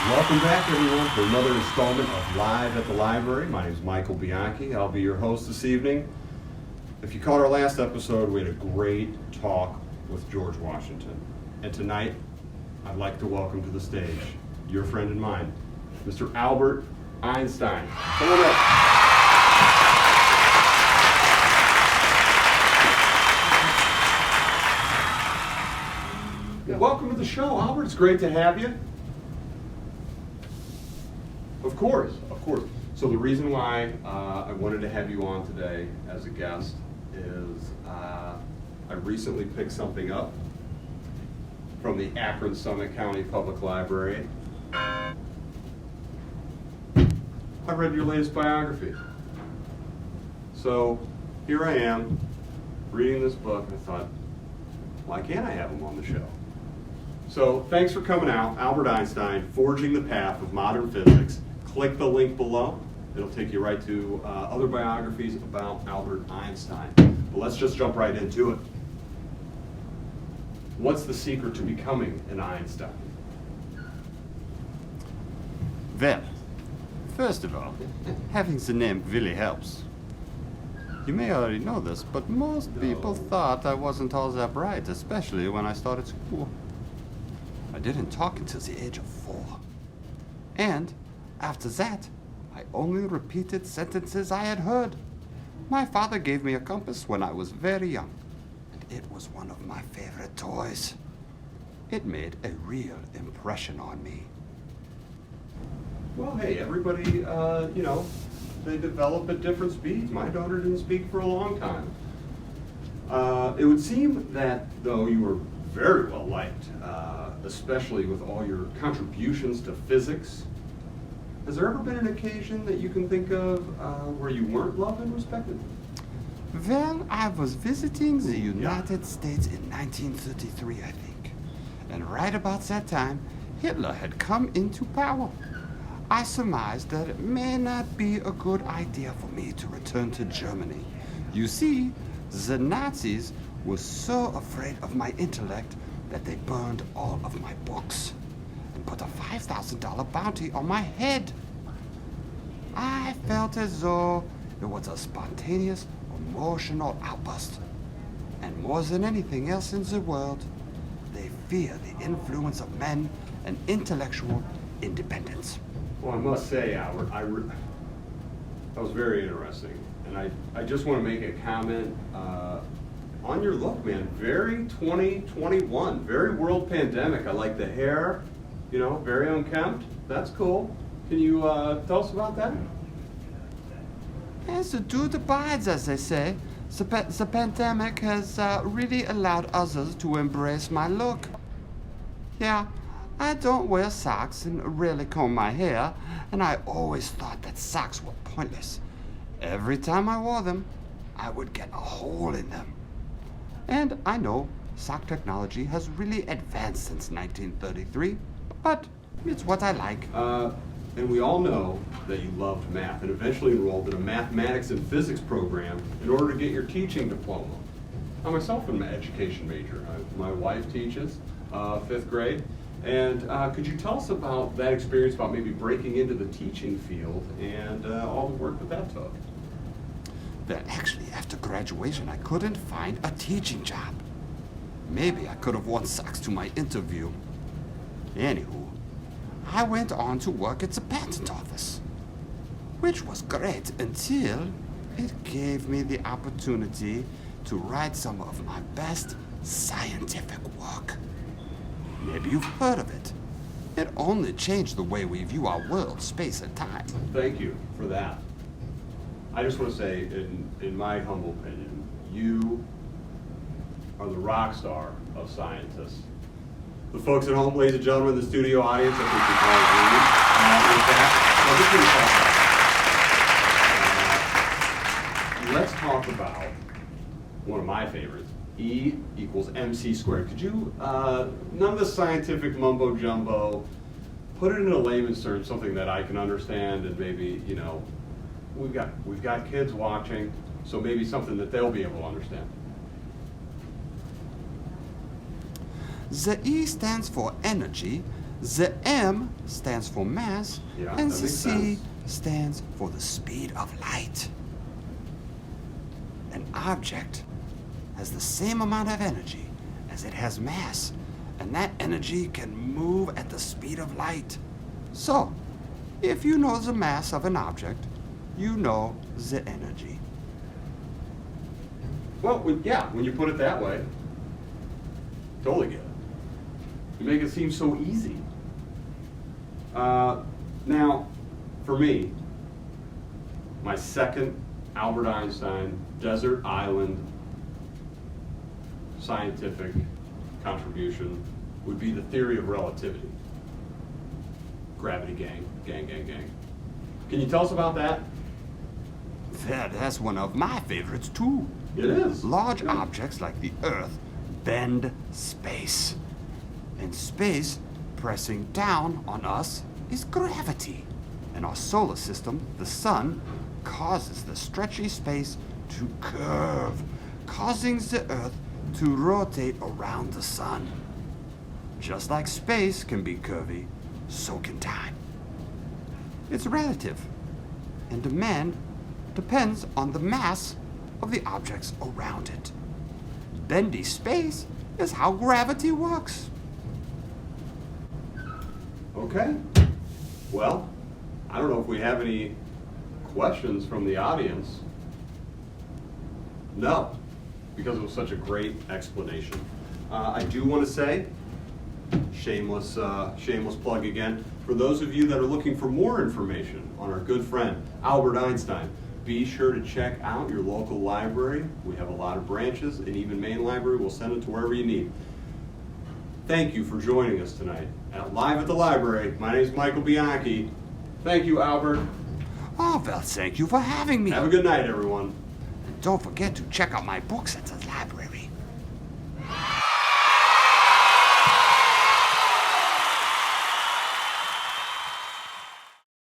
Welcome back, everyone, for another installment of Live at the Library. My name is Michael Bianchi. I'll be your host this evening. If you caught our last episode, we had a great talk with George Washington. And tonight, I'd like to welcome to the stage your friend and mine, Mr. Albert Einstein. Come on up. Welcome to the show, Albert. It's great to have you. Of course. So the reason why I wanted to have you on today as a guest is I recently picked something up from the Akron Summit County Public Library. I read your latest biography. So here I am reading this book, and I thought, why can't I have him on the show? So thanks for coming out. Albert Einstein, Forging the Path of Modern Physics. Click the link below. It'll take you right to other biographies about Albert Einstein. But let's just jump right into it. What's the secret to becoming an Einstein? Well, first of all, having the name really helps. You may already know this, but most people thought I wasn't all that bright, especially when I started school. I didn't talk until the age of 4. And after that, I only repeated sentences I had heard. My father gave me a compass when I was very young, and it was one of my favorite toys. It made a real impression on me. Well, hey, everybody, they develop at different speeds. My daughter didn't speak for a long time. It would seem that, though, you were very well liked, especially with all your contributions to physics. Has there ever been an occasion that you can think of where you weren't loved and respected? Well, I was visiting the United States in 1933, I think. And right about that time, Hitler had come into power. I surmised that it may not be a good idea for me to return to Germany. You see, the Nazis were so afraid of my intellect that they burned all of my books and put a $5,000 bounty on my head. I felt as though it was a spontaneous, emotional outburst. And more than anything else in the world, they fear the influence of men and intellectual independence. Well, I must say, Albert, that was very interesting. And I just want to make a comment on your look, man. Very 2021, very world pandemic. I like the hair, very unkempt. That's cool. Can you tell us about that? As the dude abides, as they say, the pandemic has really allowed others to embrace my look. Yeah, I don't wear socks and rarely comb my hair, and I always thought that socks were pointless. Every time I wore them, I would get a hole in them. And I know sock technology has really advanced since 1933, but it's what I like. And we all know that you loved math and eventually enrolled in a mathematics and physics program in order to get your teaching diploma. I myself am an education major. My wife teaches 5th grade. And could you tell us about that experience, about maybe breaking into the teaching field and all the work that took? Well, actually, after graduation, I couldn't find a teaching job. Maybe I could have worn socks to my interview. Anywho, I went on to work at the patent office, which was great until it gave me the opportunity to write some of my best scientific work. Maybe you've heard of it. It only changed the way we view our world, space, and time. Thank you for that. I just want to say, in my humble opinion, you are the rock star of scientists. The folks at home, ladies and gentlemen, the studio audience, I think you probably with that. Let's talk about one of my favorites, E equals MC squared. Could you, none of the scientific mumbo jumbo, put it in a layman's terms, something that I can understand, and maybe, we've got kids watching, so maybe something that they'll be able to understand. The E stands for energy, The M stands for mass, Yeah, and that the makes C sense. stands for the speed of light. An object has the same amount of energy as it has mass, and that energy can move at the speed of light. So, if you know the mass of an object, you know the energy. Well, when you put it that way, totally get it. You make it seem so easy. Now, for me, my second Albert Einstein desert island scientific contribution would be the theory of relativity. Gravity gang. Can you tell us about that? That's one of my favorites too. It is. Large Yeah. objects like the Earth bend space. And space pressing down on us is gravity. In our solar system, the sun causes the stretchy space to curve, causing the Earth to rotate around the sun. Just like space can be curvy, so can time. It's relative, and depends on the mass of the objects around it. Bendy space is how gravity works. Okay. Well, I don't know if we have any questions from the audience. No, because it was such a great explanation. I do want to say, shameless plug again, for those of you that are looking for more information on our good friend, Albert Einstein, be sure to check out your local library. We have a lot of branches, and even main library. We'll send it to wherever you need. Thank you for joining us tonight at Live at the Library. My name is Michael Bianchi. Thank you, Albert. Oh, well, thank you for having me. Have a good night, everyone. And don't forget to check out my books at the library.